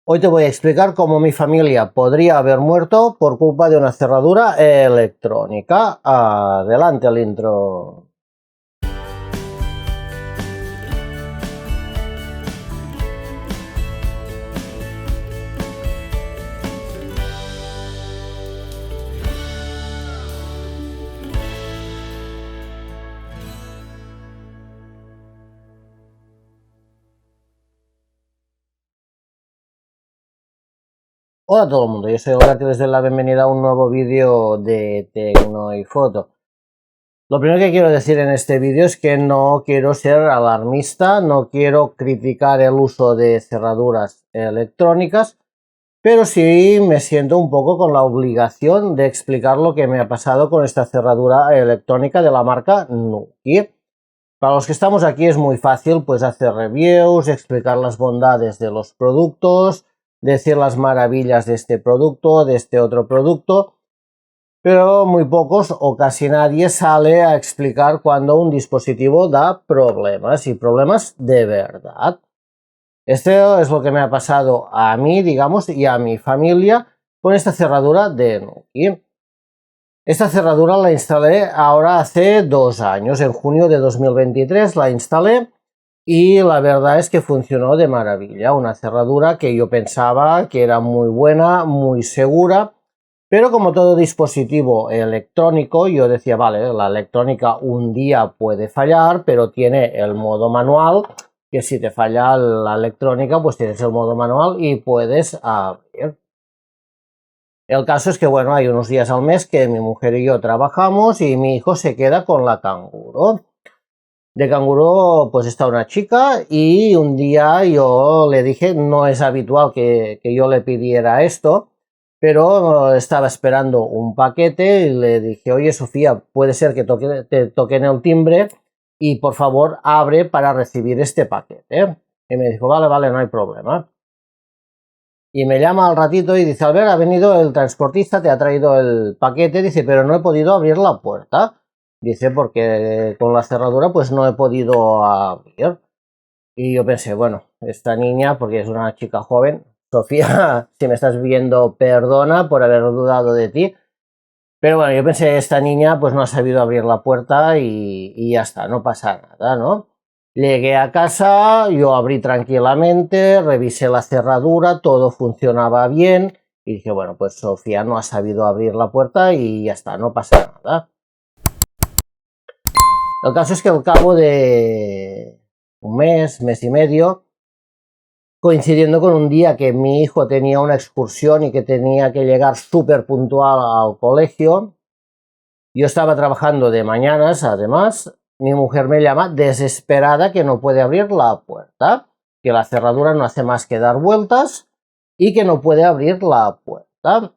Hoy te voy a explicar cómo mi familia podría haber muerto por culpa de una cerradura electrónica. Adelante el intro. Hola a todo el mundo, yo soy Olga, que les doy la bienvenida a un nuevo vídeo de Tecno y Foto. Lo primero que quiero decir en este vídeo es que no quiero ser alarmista, no quiero criticar el uso de cerraduras electrónicas, pero sí me siento un poco con la obligación de explicar lo que me ha pasado con esta cerradura electrónica de la marca Nuki. Para los que estamos aquí es muy fácil pues hacer reviews, explicar las bondades de los productos, decir las maravillas de este producto, de este otro producto, pero muy pocos o casi nadie sale a explicar cuando un dispositivo da problemas y problemas de verdad. Esto es lo que me ha pasado a mí, digamos, y a mi familia con esta cerradura de Nuki. Esta cerradura la instalé ahora hace 2 años, en junio de 2023 la instalé y la verdad es que funcionó de maravilla. Una cerradura que yo pensaba que era muy buena, muy segura, pero como todo dispositivo electrónico, yo decía, vale, la electrónica un día puede fallar, pero tiene el modo manual, que si te falla la electrónica, pues tienes el modo manual y puedes abrir. El caso es que, bueno, hay unos días al mes que mi mujer y yo trabajamos y mi hijo se queda con la canguro. De canguro, pues está una chica y un día yo le dije, no es habitual que yo le pidiera esto, pero estaba esperando un paquete y le dije, oye Sofía, puede ser que te toquen el timbre y por favor abre para recibir este paquete. Y me dijo, vale, vale, no hay problema. Y me llama al ratito y dice, Albert, ha venido el transportista, te ha traído el paquete, dice, pero no he podido abrir la puerta. Dice, porque con la cerradura pues no he podido abrir. Y yo pensé, bueno, esta niña, porque es una chica joven, Sofía, si me estás viendo, perdona por haber dudado de ti. Pero bueno, yo pensé, esta niña pues no ha sabido abrir la puerta y ya está, no pasa nada, ¿no? Llegué a casa, yo abrí tranquilamente, revisé la cerradura, todo funcionaba bien y dije, bueno, pues Sofía no ha sabido abrir la puerta y ya está, no pasa nada. El caso es que al cabo de un mes, mes y medio, coincidiendo con un día que mi hijo tenía una excursión y que tenía que llegar súper puntual al colegio, yo estaba trabajando de mañanas, además, mi mujer me llama desesperada que no puede abrir la puerta, que la cerradura no hace más que dar vueltas y que no puede abrir la puerta.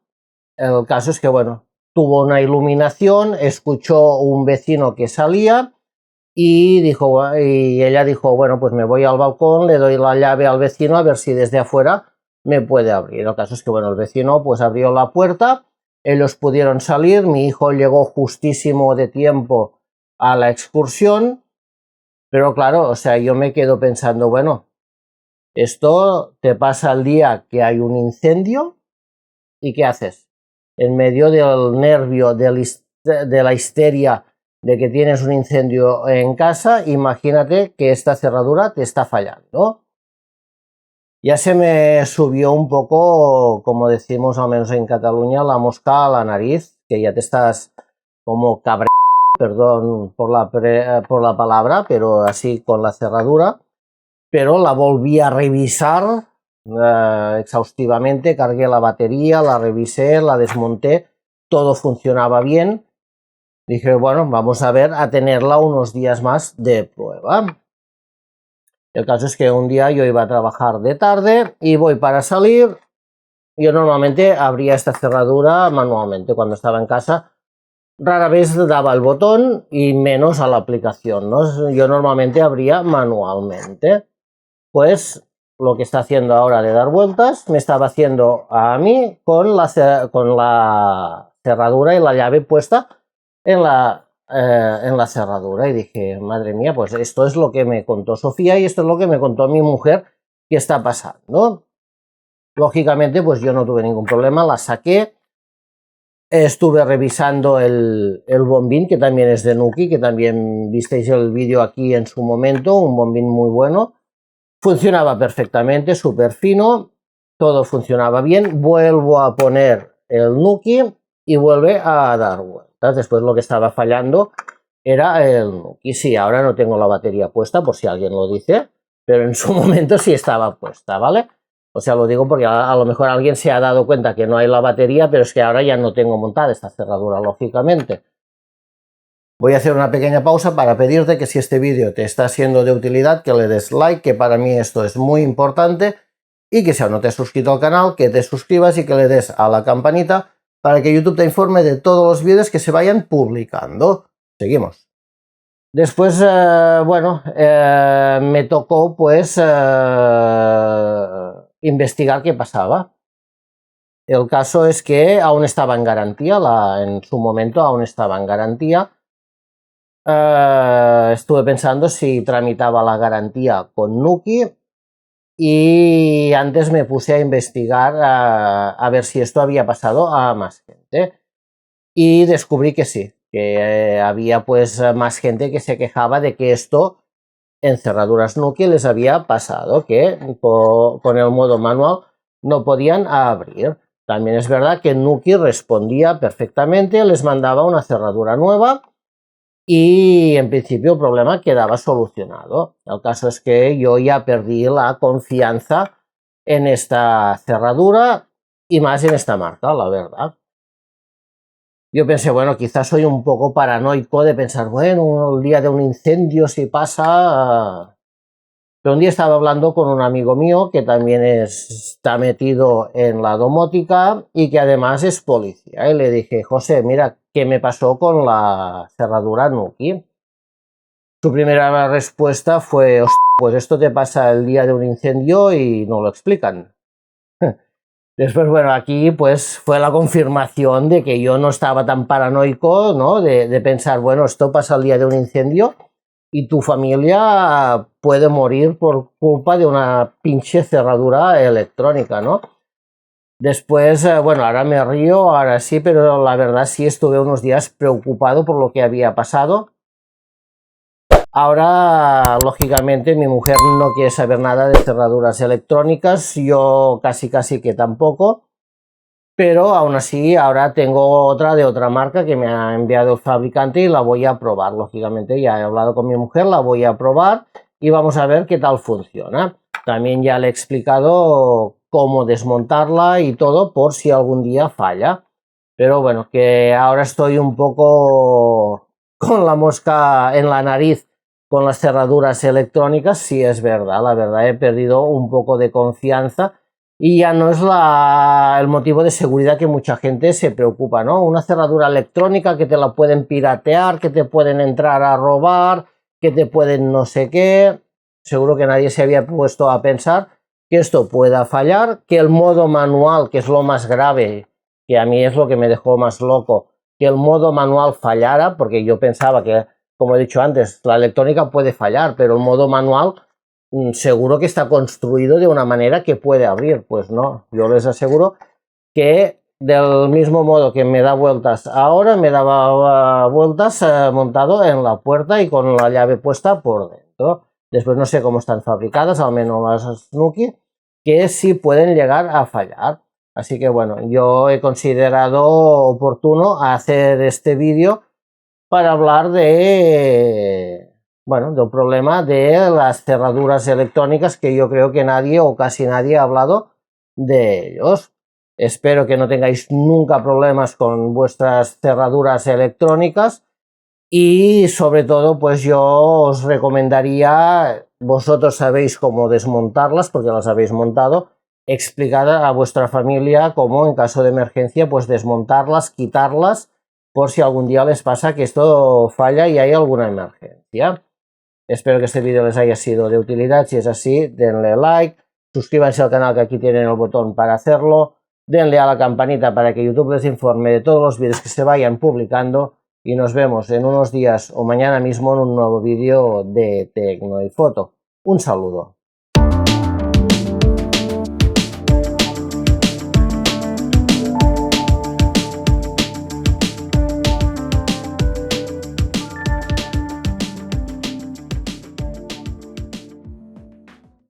El caso es que, bueno, tuvo una iluminación, escuchó un vecino que salía y ella dijo, bueno, pues me voy al balcón, le doy la llave al vecino a ver si desde afuera me puede abrir. El caso es que, bueno, el vecino pues abrió la puerta, ellos pudieron salir, mi hijo llegó justísimo de tiempo a la excursión, pero claro, o sea, yo me quedo pensando, bueno, esto te pasa el día que hay un incendio y ¿qué haces? En medio del nervio, de la histeria de que tienes un incendio en casa, imagínate que esta cerradura te está fallando. Ya se me subió un poco, como decimos al menos en Cataluña, la mosca a la nariz, que ya te estás como cabre, perdón por la palabra, pero así con la cerradura. Pero la volví a revisar exhaustivamente, cargué la batería, la revisé, la desmonté, todo funcionaba bien. Dije, bueno, vamos a ver, a tenerla unos días más de prueba. El caso es que un día yo iba a trabajar de tarde y voy para salir. Yo normalmente abría esta cerradura manualmente cuando estaba en casa. Rara vez daba el botón y menos a la aplicación, ¿no? Yo normalmente abría manualmente. Pues lo que está haciendo ahora de dar vueltas me estaba haciendo a mí con la cerradura y la llave puesta en la cerradura. Y dije, madre mía, pues esto es lo que me contó Sofía y esto es lo que me contó mi mujer que está pasando. Lógicamente, pues yo no tuve ningún problema, la saqué. Estuve revisando el bombín, que también es de Nuki, que también visteis el vídeo aquí en su momento, un bombín muy bueno. Funcionaba perfectamente, súper fino, todo funcionaba bien. Vuelvo a poner el Nuki y vuelve a dar vueltas. Después lo que estaba fallando era el Nuki. Sí, ahora no tengo la batería puesta, por si alguien lo dice, pero en su momento sí estaba puesta, ¿vale? O sea, lo digo porque a lo mejor alguien se ha dado cuenta que no hay la batería, pero es que ahora ya no tengo montada esta cerradura, lógicamente. Voy a hacer una pequeña pausa para pedirte que si este vídeo te está siendo de utilidad, que le des like, que para mí esto es muy importante, y que si aún no te has suscrito al canal, que te suscribas y que le des a la campanita para que YouTube te informe de todos los vídeos que se vayan publicando. Seguimos. Después, me tocó pues investigar qué pasaba. El caso es que aún estaba en garantía, en su momento aún estaba en garantía. Estuve pensando si tramitaba la garantía con Nuki y antes me puse a investigar a ver si esto había pasado a más gente y descubrí que sí, que había pues más gente que se quejaba de que esto en cerraduras Nuki les había pasado, que con el modo manual no podían abrir. También es verdad que Nuki respondía perfectamente, les mandaba una cerradura nueva y en principio el problema quedaba solucionado. El caso es que yo ya perdí la confianza en esta cerradura y más en esta marca, la verdad. Yo pensé, bueno, quizás soy un poco paranoico de pensar, bueno, el día de un incendio si pasa. Pero un día estaba hablando con un amigo mío que también está metido en la domótica y que además es policía. Y le dije, José, mira, ¿qué me pasó con la cerradura Nuki? Su primera respuesta fue, pues esto te pasa el día de un incendio y no lo explican. Después, bueno, aquí pues fue la confirmación de que yo no estaba tan paranoico, ¿no? De pensar, bueno, esto pasa el día de un incendio y tu familia puede morir por culpa de una pinche cerradura electrónica, ¿no? Después, bueno, ahora me río, ahora sí, pero la verdad sí estuve unos días preocupado por lo que había pasado. Ahora, lógicamente, mi mujer no quiere saber nada de cerraduras electrónicas, yo casi que tampoco, pero aún así ahora tengo otra de otra marca que me ha enviado el fabricante y la voy a probar. Lógicamente ya he hablado con mi mujer, la voy a probar y vamos a ver qué tal funciona. También ya le he explicado cómo desmontarla y todo por si algún día falla. Pero bueno, que ahora estoy un poco con la mosca en la nariz con las cerraduras electrónicas, sí es verdad, la verdad he perdido un poco de confianza y ya no es el motivo de seguridad que mucha gente se preocupa, ¿no? Una cerradura electrónica que te la pueden piratear, que te pueden entrar a robar, que te pueden no sé qué. Seguro que nadie se había puesto a pensar que esto pueda fallar, que el modo manual, que es lo más grave, que a mí es lo que me dejó más loco, que el modo manual fallara, porque yo pensaba que, como he dicho antes, la electrónica puede fallar, pero el modo manual seguro que está construido de una manera que puede abrir. Pues no, yo les aseguro que del mismo modo que me da vueltas ahora, me daba vueltas montado en la puerta y con la llave puesta por dentro. Después no sé cómo están fabricadas, al menos las Nuki, que sí pueden llegar a fallar. Así que bueno, yo he considerado oportuno hacer este vídeo para hablar de, bueno, del problema de las cerraduras electrónicas, que yo creo que nadie o casi nadie ha hablado de ellos. Espero que no tengáis nunca problemas con vuestras cerraduras electrónicas y sobre todo pues yo os recomendaría, vosotros sabéis cómo desmontarlas porque las habéis montado, explicar a vuestra familia cómo en caso de emergencia pues desmontarlas, quitarlas por si algún día les pasa que esto falla y hay alguna emergencia. Espero que este vídeo les haya sido de utilidad. Si es así, denle like, suscríbanse al canal, que aquí tienen el botón para hacerlo, denle a la campanita para que YouTube les informe de todos los vídeos que se vayan publicando y nos vemos en unos días o mañana mismo en un nuevo vídeo de Tecno y Foto. Un saludo.